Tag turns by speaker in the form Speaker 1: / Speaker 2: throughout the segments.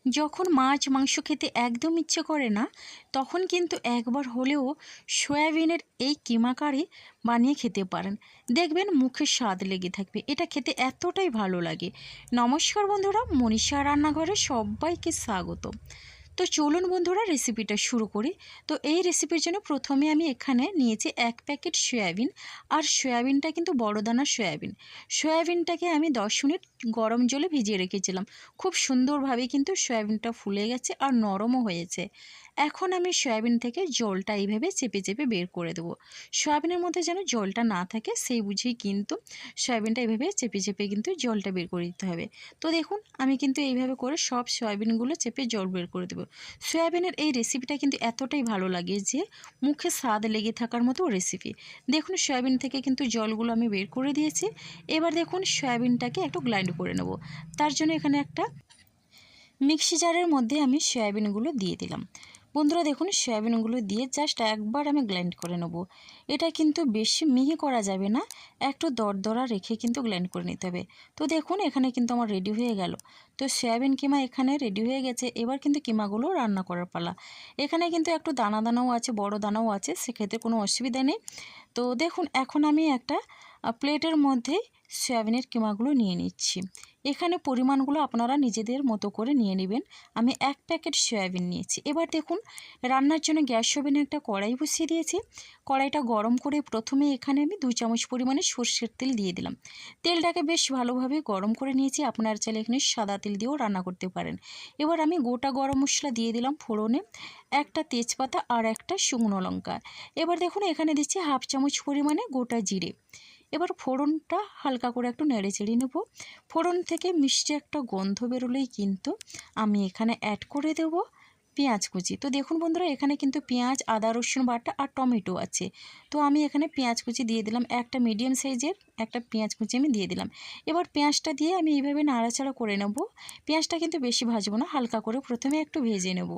Speaker 1: যখন মাছ মাংস খেতে একদম ইচ্ছে করে না, তখন কিন্তু একবার হলেও সয়াবিনের এই কিমা কারি বানিয়ে খেতে পারেন। দেখবেন মুখে স্বাদ লেগে থাকবে। এটা খেতে এতটাই ভালো লাগে। নমস্কার বন্ধুরা, মনীষা রান্নাঘরে সবাইকে স্বাগত। তো চলুন বন্ধুরা রেসিপিটা শুরু করি। তো এই রেসিপির জন্য প্রথমে আমি এখানে নিয়েছি 1 প্যাকেট সয়াবিন। আর সয়াবিনটা কিন্তু বড় দানার সয়াবিন। সয়াবিনটাকে আমি 10 মিনিট গরম জলে ভিজিয়ে রেখেছিলাম। খুব সুন্দরভাবে কিন্তু সয়াবিনটা ফুলে গেছে আর নরমও হয়েছে। এখন আমি সয়াবিন থেকে জলটা এইভাবে চেপে চেপে বের করে দেবো। সয়াবিনের মধ্যে যেন জলটা না থাকে সেই বুঝেই কিন্তু সয়াবিনটা এইভাবে চেপে চেপে কিন্তু জলটা বের করে দিতে হবে। তো দেখুন আমি কিন্তু এইভাবে করে সব সয়াবিনগুলো চেপে জল বের করে দেবো। সয়াবিনের এই রেসিপিটা কিন্তু এতটাই ভালো লাগে যে মুখে স্বাদ লেগে থাকার মতো রেসিপি। দেখুন সয়াবিন থেকে কিন্তু জলগুলো আমি বের করে দিয়েছি। এবার দেখুন সয়াবিনটাকে একটু গ্রাইন্ড করে নেব। তার জন্য এখানে একটা মিক্সি জারের মধ্যে আমি সয়াবিনগুলো দিয়ে দিলাম। বন্ধুরা দেখুন সয়াবিনগুলো দিয়ে জাস্ট একবার আমি গ্রাইন্ড করে নেব। এটা কিন্তু বেশি মিহি করা যাবে না, একটু দরদরা রেখে কিন্তু গ্রাইন্ড করে নিতে হবে। তো দেখুন এখানে কিন্তু আমার রেডি হয়ে গেল। তো সয়াবিন কিমা এখানে রেডি হয়ে গেছে। এবার কিন্তু কিমাগুলো রান্না করার পালা। এখানে কিন্তু একটু দানা দানাও আছে, বড় দানাও আছে, সেক্ষেত্রে কোনো অসুবিধা নেই। তো দেখুন এখন আমি একটা প্লেটের মধ্যে সয়াবিনের কিমাগুলো নিয়ে নিচ্ছি। এখানে পরিমাণগুলো আপনারা নিজেদের মতো করে নিয়ে নেবেন। আমি 1 প্যাকেট সয়াবিন নিয়েছি। এবার দেখুন রান্নার জন্য গ্যাস ওভেনে একটা কড়াই বসিয়ে দিয়েছি। কড়াইটা গরম করে প্রথমে এখানে আমি 2 চামচ পরিমাণে সরষের তেল দিয়ে দিলাম। তেলটাকে বেশ ভালোভাবে গরম করে নিয়েছি। আপনারা চাইলে এখানে সাদা তেল দিয়েও রান্না করতে পারেন। এবার আমি গোটা গরম মশলা দিয়ে দিলাম ফোড়নে, একটা তেজপাতা আর একটা শুকনো লঙ্কা। এবার দেখুন এখানে দিচ্ছি 1/2 চামচ পরিমাণে গোটা জিরে। এবার ফোড়নটা হালকা করে একটু নেড়ে চেড়ে নেব। ফোড়ন থেকে মিষ্টি একটা গন্ধ বেরোলেই কিন্তু আমি এখানে অ্যাড করে দেব পেঁয়াজ কুচি। তো দেখুন বন্ধুরা এখানে কিন্তু পেঁয়াজ, আদা রসুন বাটা আর টমেটো আছে। তো আমি এখানে পেঁয়াজ কুচি দিয়ে দিলাম। একটা মিডিয়াম সাইজের একটা পেঁয়াজ কুচি আমি দিয়ে দিলাম। এবার পেঁয়াজটা দিয়ে আমি এইভাবে নাড়াচাড়া করে নেব। পেঁয়াজটা কিন্তু বেশি ভাজবো না, হালকা করে প্রথমে একটু ভেজে নেব।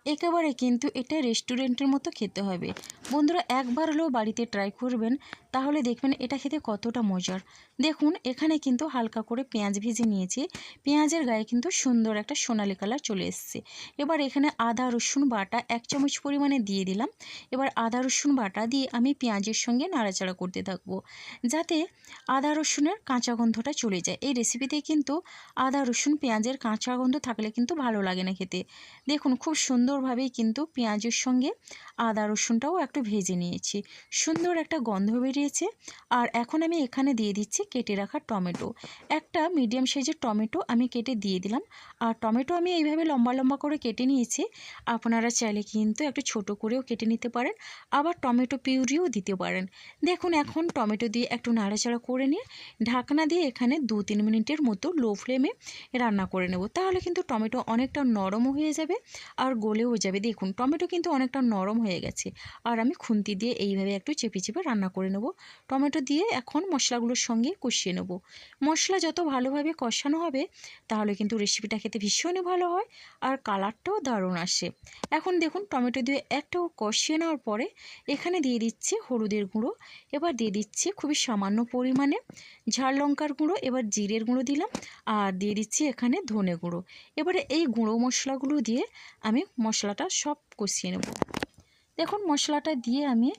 Speaker 1: একেবারে কিন্তু এটা রেস্টুরেন্টের মতো খেতে হবে। বন্ধুরা একবার হলেও বাড়িতে ট্রাই করবেন, তাহলে দেখবেন এটা খেতে কতটা মজার। দেখুন এখানে কিন্তু হালকা করে পেঁয়াজ ভেজে নিয়েছি। পেঁয়াজের গায়ে কিন্তু সুন্দর একটা সোনালি কালার চলে এসছে। এবার এখানে আদা রসুন বাটা 1 চামচ পরিমাণে দিয়ে দিলাম। এবার আদা রসুন বাটা দিয়ে আমি পেঁয়াজের সঙ্গে নাড়াচাড়া করতে থাকবো, যাতে আদা রসুনের কাঁচা গন্ধটা চলে যায়। এই রেসিপিতে কিন্তু আদা রসুন পেঁয়াজের কাঁচা গন্ধ থাকলে কিন্তু ভালো লাগে না খেতে। দেখুন খুব সুন্দরভাবেই কিন্তু পেঁয়াজের সঙ্গে আদা রসুনটাও একটু ভেজে নিয়েছি। সুন্দর একটা গন্ধ বেরিয়েছে। আর এখন আমি এখানে দিয়ে দিচ্ছি কেটে রাখা টমেটো। একটা মিডিয়াম সাইজের টমেটো আমি কেটে দিয়ে দিলাম। আর টমেটো আমি এইভাবে লম্বা লম্বা করে কেটে নিয়েছি। আপনারা চাইলে কিন্তু একটু ছোট করেও কেটে নিতে পারেন, আবার টমেটো পিউরিও দিতে পারেন। দেখুন এখন টমেটো দিয়ে একটু নাড়াচাড়া করে নিয়ে ঢাকনা দিয়ে এখানে 2-3 মিনিটের মতো লো ফ্লেমে রান্না করে নেব। তাহলে কিন্তু টমেটো অনেকটা নরমও হয়ে যাবে আর গলেও যাবে। দেখুন টমেটো কিন্তু অনেকটা নরম হয়ে গেছে। আর আমি খুন্তি দিয়ে এইভাবে একটু চেপে চেপে রান্না করে নেব। টমেটো দিয়ে এখন মশলাগুলোর সঙ্গে কষিয়ে নেব। মশলা যত ভালোভাবে কষানো হবে, তাহলে কিন্তু রেসিপিটা খেতে ভীষণই ভালো হয় আর কালারটাও দারুণ আসে। এখন দেখুন টমেটো দিয়ে একটু কষিয়ে নেওয়ার পরে এখানে দিয়ে দিচ্ছি হলুদের গুঁড়ো। এবার দিয়ে দিচ্ছি খুবই সামান্য পরিমাণে ঝাল লঙ্কার গুঁড়ো। এবার জিরের গুঁড়ো দিলাম আর দিয়ে দিচ্ছি এখানে ধনে গুঁড়ো। এবারে এই গুঁড়ো মশলাগুলো দিয়ে আমি মশলাটা সব কষিয়ে নেব। দেখুন মশলাটা দিয়ে আমি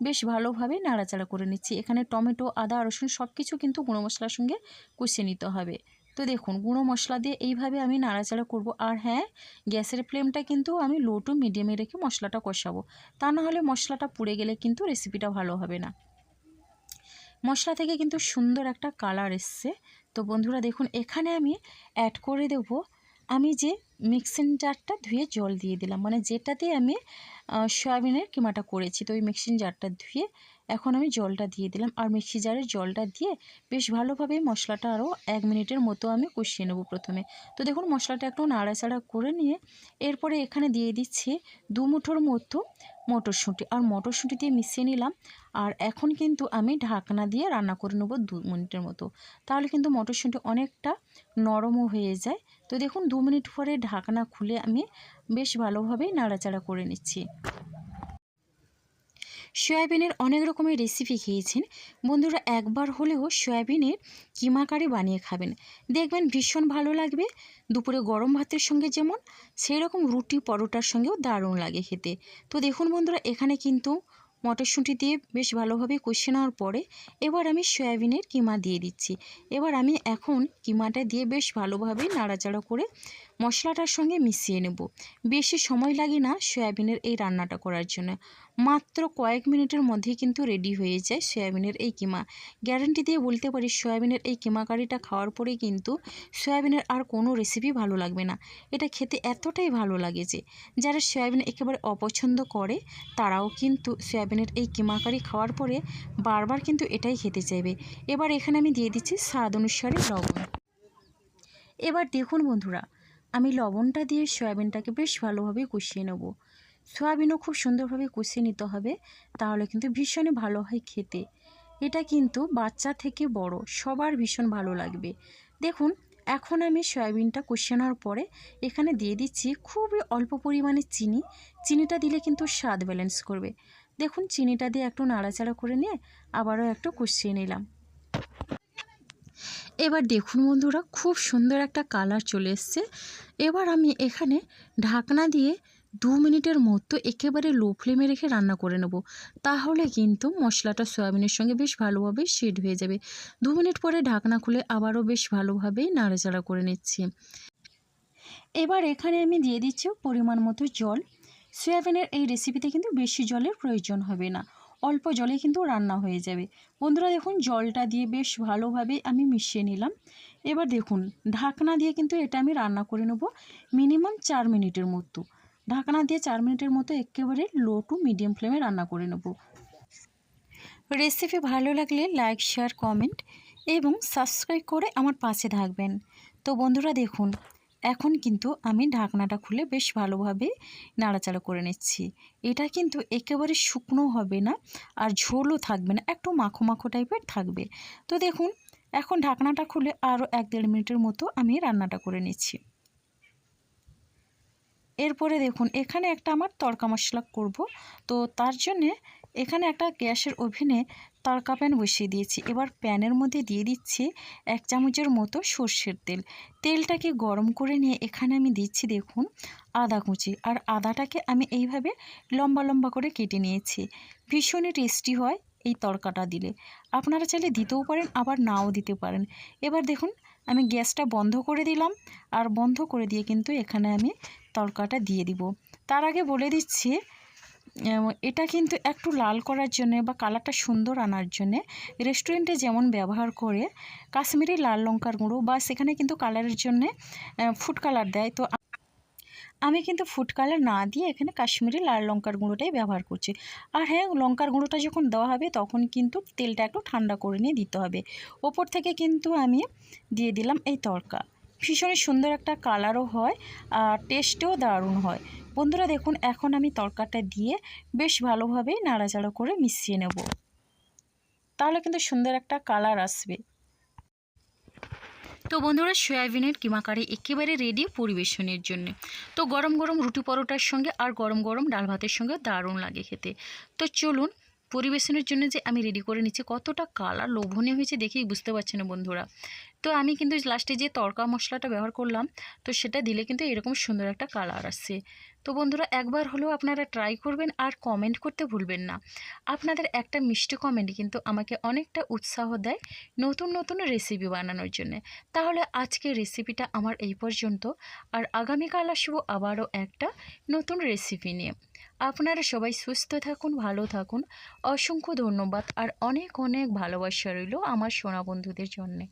Speaker 1: বেশ ভালোভাবে নাড়াচাড়া করে নিচ্ছি। এখানে টমেটো, আদা রসুন সব কিছু কিন্তু গুঁড়ো মশলার সঙ্গে কষিয়ে নিতে হবে। তো দেখুন গুঁড়ো মশলা দিয়ে এইভাবে আমি নাড়াচাড়া করব। আর হ্যাঁ, গ্যাসের ফ্লেমটা কিন্তু আমি লো টু মিডিয়ামে রেখে মশলাটা কষাবো। তা না হলে মশলাটা পুড়ে গেলে কিন্তু রেসিপিটা ভালো হবে না। মশলা থেকে কিন্তু সুন্দর একটা কালার এসছে। তো বন্ধুরা দেখুন এখানে আমি অ্যাড করে দেব আমি যে মিক্সিং জারটা ধুয়ে জল দিয়ে দিলাম, মানে যেটাতে আমি সয়াবিনের কিমাটা করেছি। তো ওই মিক্সিং জারটা ধুয়ে এখন আমি জলটা দিয়ে দিলাম। আর মিক্সি জারের জলটা দিয়ে বেশ ভালোভাবে মশলাটা আরও 1 মিনিটের মতো আমি কষিয়ে নেব প্রথমে। তো দেখুন মশলাটা একটু নাড়াচাড়া করে নিয়ে এরপরে এখানে দিয়ে দিচ্ছি 2 মুঠোর মতো মটরশুঁটি। আর মটরশুঁটি দিয়ে মিশিয়ে নিলাম। আর এখন কিন্তু আমি ঢাকনা দিয়ে রান্না করে নেব 2 মিনিটের মতো। তাহলে কিন্তু মটরশুঁটি অনেকটা নরমও হয়ে যায়। তো দেখুন 2 মিনিট পরে ঢাকনা খুলে আমি বেশ ভালোভাবেই নাড়াচাড়া করে নিচ্ছি। সয়াবিনের অনেক রকমের রেসিপি খেয়েছেন, বন্ধুরা একবার হলেও সয়াবিনের কিমা কারি বানিয়ে খাবেন, দেখবেন ভীষণ ভালো লাগবে। দুপুরে গরম ভাতের সঙ্গে যেমন, সেই রকম রুটি পরোটার সঙ্গেও দারুণ লাগে খেতে। তো দেখুন বন্ধুরা, এখানে কিন্তু মটরশুঁটি দিয়ে বেশ ভালোভাবে কষিয়ে নেওয়ার পরে এবার আমি সয়াবিনের কিমা দিয়ে দিচ্ছি। এবার আমি এখন কিমাটা দিয়ে বেশ ভালোভাবে নাড়াচাড়া করে মশলাটার সঙ্গে মিশিয়ে নেব। বেশি সময় লাগে না সয়াবিনের এই রান্নাটা করার জন্য, মাত্র কয়েক মিনিটের মধ্যেই কিন্তু রেডি হয়ে যায় সয়াবিনের এই কিমা। গ্যারান্টি দিয়ে বলতে পারি, সয়াবিনের এই কিমা কারিটা খাওয়ার পরেই কিন্তু সয়াবিনের আর কোনো রেসিপি ভালো লাগবে না। এটা খেতে এতটাই ভালো লাগে যে যারা সয়াবিন একেবারে অপছন্দ করে তারাও কিন্তু সয়াবিনের এই কিমা কারি খাওয়ার পরে বারবার কিন্তু এটাই খেতে চাইবে। এবার এখানে আমি দিয়ে দিচ্ছি স্বাদ অনুসারে লবণ। এবার দেখুন বন্ধুরা, আমি লবণটা দিয়ে সয়াবিনটাকে বেশ ভালোভাবে কষিয়ে নেব। সয়াবিনও খুব সুন্দরভাবে কষিয়ে নিতে হবে, তাহলে কিন্তু ভীষণই ভালো হয় খেতে। এটা কিন্তু বাচ্চা থেকে বড় সবার ভীষণ ভালো লাগবে। দেখুন, এখন আমি সয়াবিনটা কষিয়ে নেওয়ার পরে এখানে দিয়ে দিচ্ছি খুবই অল্প পরিমাণে চিনি। চিনিটা দিলে কিন্তু স্বাদ ব্যালেন্স করবে। দেখুন, চিনিটা দিয়ে একটু নাড়াচাড়া করে নিয়ে আবারও একটু কষিয়ে নিলাম। এবার দেখুন বন্ধুরা, খুব সুন্দর একটা কালার চলে এসছে। এবার আমি এখানে ঢাকনা দিয়ে 2 মিনিটের মতো একেবারে লো ফ্লেমে রেখে রান্না করে নেব, তাহলে কিন্তু মশলাটা সয়াবিনের সঙ্গে বেশ ভালোভাবে সেট হয়ে যাবে। 2 মিনিট পরে ঢাকনা খুলে আবারও বেশ ভালোভাবেই নাড়াচাড়া করে নিচ্ছি। এবার এখানে আমি দিয়ে দিচ্ছি পরিমাণ মতো জল। সয়াবিনের এই রেসিপিতে কিন্তু বেশি জলের প্রয়োজন হবে না, অল্প জলে কিন্তু রান্না হয়ে যাবে। বন্ধুরা দেখুন, জলটা দিয়ে বেশ ভালোভাবে আমি মিশিয়ে নিলাম। এবার দেখুন, ঢাকনা দিয়ে কিন্তু এটা আমি রান্না করে নেব মিনিমাম 4 মিনিটের মতো। ঢাকনা দিয়ে 4 মিনিটের মতো একেবারে লো টু মিডিয়াম ফ্লেমে রান্না করে নেব। রেসিপি ভালো লাগলে লাইক, শেয়ার, কমেন্ট এবং সাবস্ক্রাইব করে আমার পাশে থাকবেন। তো বন্ধুরা দেখুন, এখন কিন্তু আমি ঢাকনাটা খুলে বেশ ভালোভাবে নাড়াচাড়া করে নিচ্ছি। এটা কিন্তু একেবারে শুকনো হবে না আর ঝোলও থাকবে না, একটু মাখো মাখো টাইপের থাকবে। তো দেখুন, এখন ঢাকনাটা খুলে আরও 1-1.5 মিনিটের মতো আমি রান্নাটা করে নিচ্ছি। এরপরে দেখুন, এখানে একটা আমার তড়কা মশলা করব, তো তার জন্যে এখানে একটা গ্যাসের ওভেনে তড়কা প্যান বসিয়ে দিয়েছি। এবার প্যানের মধ্যে দিয়ে দিচ্ছি 1 চামচের মতো সর্ষের তেল। তেলটাকে গরম করে নিয়ে এখানে আমি দিচ্ছি দেখুন আদা কুচি, আর আদাটাকে আমি এইভাবে লম্বা লম্বা করে কেটে নিয়েছি। ভীষণই টেস্টি হয় এই তড়কাটা দিলে, আপনারা চাইলে দিতেও পারেন আবার নাও দিতে পারেন। এবার দেখুন, আমি গ্যাসটা বন্ধ করে দিলাম, আর বন্ধ করে দিয়ে কিন্তু এখানে আমি তড়কাটা দিয়ে দিব। তার আগে বলে দিচ্ছি, এটা কিন্তু একটু লাল করার জন্য বা কালারটা সুন্দর আনার জন্যে রেস্টুরেন্টে যেমন ব্যবহার করে কাশ্মীরি লাল লঙ্কার গুঁড়ো, বা সেখানে কিন্তু কালারের জন্যে ফুড কালার দেয়। তো আমি কিন্তু ফুড কালার না দিয়ে এখানে কাশ্মীরি লাল লঙ্কার গুঁড়োটাই ব্যবহার করছি। আর হ্যাঁ, লঙ্কার গুঁড়োটা যখন দেওয়া হবে তখন কিন্তু তেলটা একটু ঠান্ডা করে নিয়ে দিতে হবে। ওপর থেকে কিন্তু আমি দিয়ে দিলাম এই তড়কা। ভীষণই সুন্দর একটা কালারও হয় আর টেস্টও দারুণ হয়। বন্ধুরা দেখুন, এখন আমি তড়কাটা দিয়ে বেশ ভালোভাবে নাড়াচাড়া করে মিশিয়ে নেব, তাহলে কিন্তু সুন্দর একটা কালার আসবে। তো বন্ধুরা, সয়াবিনের কিমা কারি একেবারে রেডি পরিবেশনের জন্য। তো গরম গরম রুটি পরোটার সঙ্গে আর গরম গরম ডাল ভাতের সঙ্গে দারুণ লাগে খেতে। তো চলুন, পরিবেশনের জন্য যে আমি রেডি করে নিচ্ছি, কতটা কালার লোভনীয় হয়েছে দেখেই বুঝতে পারছেন না বন্ধুরা। তো আমি কিন্তু লাস্টে যে তড়কা মশলাটা ব্যবহার করলাম, তো সেটা দিলে কিন্তু এরকম সুন্দর একটা কালার আসে। তো বন্ধুরা, একবার হলেও আপনারা ট্রাই করবেন আর কমেন্ট করতে ভুলবেন না। আপনাদের একটা মিষ্টি কমেন্ট কিন্তু আমাকে অনেকটা উৎসাহ দেয় নতুন নতুন রেসিপি বানানোর জন্য। তাহলে আজকের রেসিপিটা আমার এই পর্যন্ত, আর আগামীকাল আসবো আবারও একটা নতুন রেসিপি নিয়ে। আপনারা সবাই সুস্থ থাকুন, ভালো থাকুন। অসংখ্য ধন্যবাদ আর অনেক অনেক ভালোবাসা রইল আমার সোনা বন্ধুদের জন্যে।